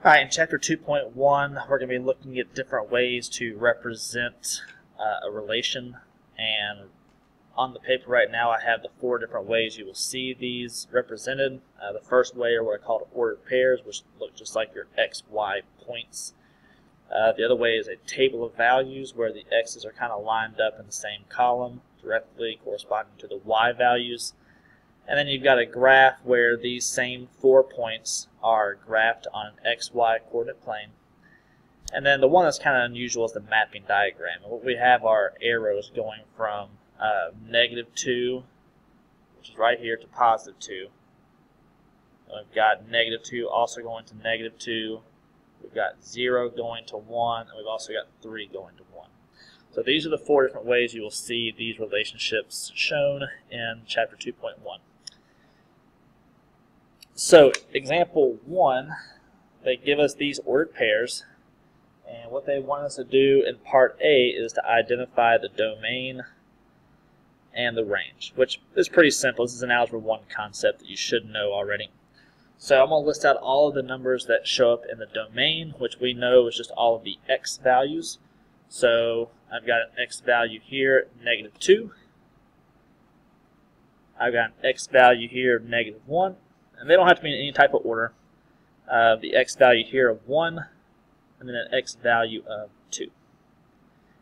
Alright, in Chapter 2.1, we're going to be looking at different ways to represent a relation. And on the paper right now, I have the 4 different ways you will see these represented. The first way are what I call ordered pairs, which look just like your x, y points. The other way is a table of values, where the x's are kind of lined up in the same column, directly corresponding to the y values. And then you've got a graph where these same 4 points are graphed on an xy coordinate plane. And then the one that's kind of unusual is the mapping diagram. And what we have are arrows going from -2, which is right here, to +2. And we've got -2 also going to -2. We've got 0 going to 1, and we've also got 3 going to 1. So these are the 4 different ways you will see these relationships shown in Chapter 2.1. So example 1, they give us these ordered pairs, and what they want us to do in part A is to identify the domain and the range, which is pretty simple. This is an Algebra 1 concept that you should know already. So I'm going to list out all of the numbers that show up in the domain, which we know is just all of the x values. So I've got an x value here, -2. I've got an x value here of -1. And they don't have to be in any type of order. The x value here of 1, and then an x value of 2.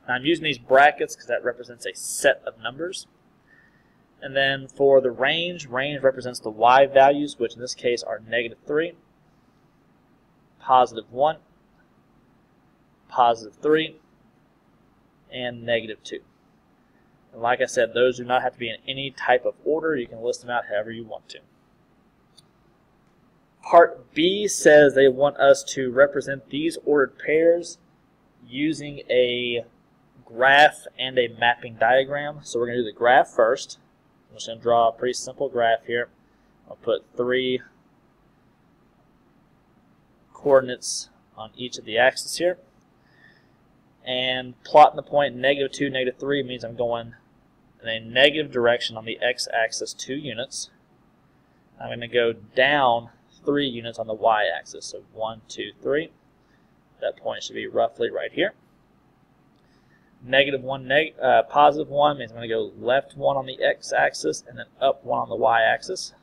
Now I'm using these brackets because that represents a set of numbers. And then for the range represents the y values, which in this case are -3, +1, +3, and -2. And like I said, those do not have to be in any type of order. You can list them out however you want to. Part B says they want us to represent these ordered pairs using a graph and a mapping diagram. So we're going to do the graph first. I'm just going to draw a pretty simple graph here. I'll put 3 coordinates on each of the axes here. And plotting the point -2, -3 means I'm going in a negative direction on the x-axis 2 units. I'm going to go down 3 units on the y-axis, so 1, 2, 3. That point should be roughly right here. -1, +1 means I'm going to go left 1 on the x-axis and then up 1 on the y-axis.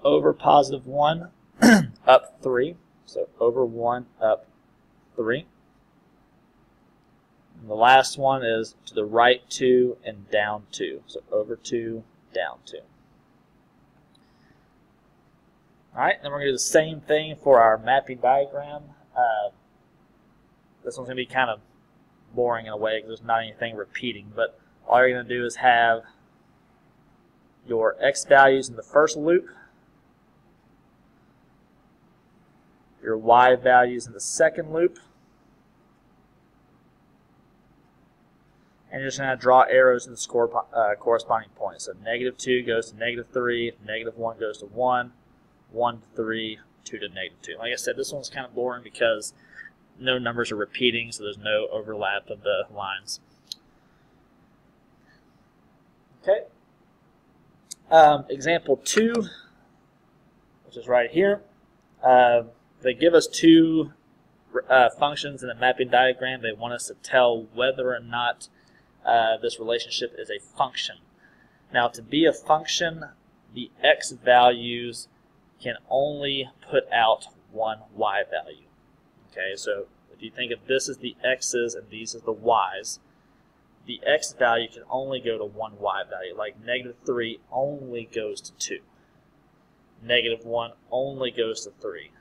Over +1, up 3. So over 1, up 3. And the last one is to the right 2 and down 2. So over 2, down 2. Alright, then we're going to do the same thing for our mapping diagram. This one's going to be kind of boring in a way because there's not anything repeating, but all you're going to do is have your x values in the first loop, your y values in the second loop, and you're just going to draw arrows to the corresponding points. So -2 goes to -3, -1 goes to 1, 1 to 3, 2 to -2. Like I said, this one's kind of boring because no numbers are repeating, so there's no overlap of the lines. Okay. Example 2, which is right here. They give us 2 functions in the mapping diagram. They want us to tell whether or not this relationship is a function. Now, to be a function, the x values can only put out one y value. Okay, so if you think of this as the x's and these as the y's, the x value can only go to one y value. Like -3 only goes to 2. -1 only goes to 3.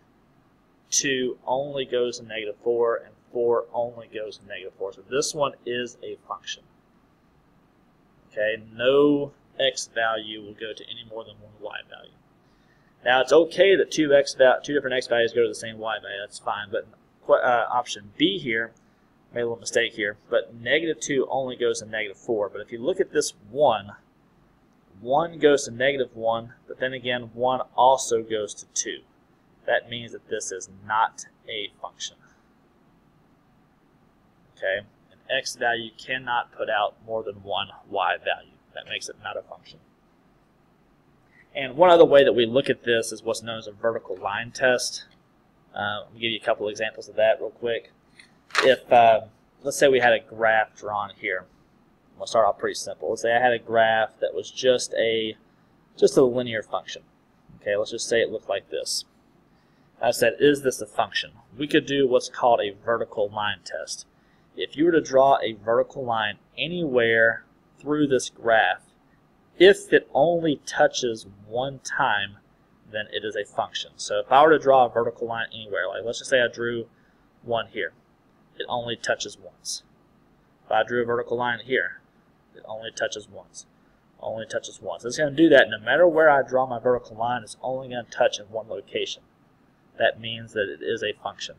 2 only goes to -4, and 4 only goes to -4. So this one is a function. Okay, no x value will go to any more than one y value. Now it's okay that two different x values go to the same y value. That's fine. But option B here, made a little mistake here. But -2 only goes to -4. But if you look at this 1 goes to -1. But then again, 1 also goes to 2. That means that this is not a function. Okay, an x value cannot put out more than one y value. That makes it not a function. And one other way that we look at this is what's known as a vertical line test. I'll give you a couple examples of that real quick. If let's say we had a graph drawn here. We'll start off pretty simple. Let's say I had a graph that was just a linear function. Okay, let's just say it looked like this. I said, is this a function? We could do what's called a vertical line test. If you were to draw a vertical line anywhere through this graph, if it only touches one time, then it is a function. So if I were to draw a vertical line anywhere, like let's just say I drew one here, it only touches once. If I drew a vertical line here, it only touches once. Only touches once. It's going to do that no matter where I draw my vertical line, it's only going to touch in one location. That means that it is a function.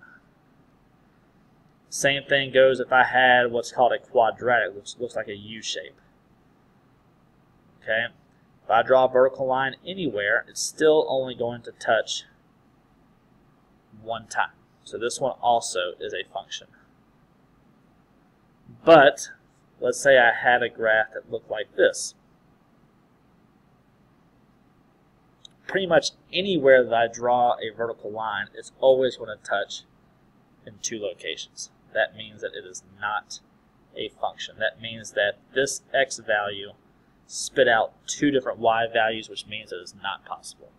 Same thing goes if I had what's called a quadratic, which looks like a U shape. Okay? If I draw a vertical line anywhere, it's still only going to touch one time. So this one also is a function. But let's say I had a graph that looked like this. Pretty much anywhere that I draw a vertical line, it's always going to touch in two locations. That means that it is not a function. That means that this x value spit out two different y values, which means it is not possible.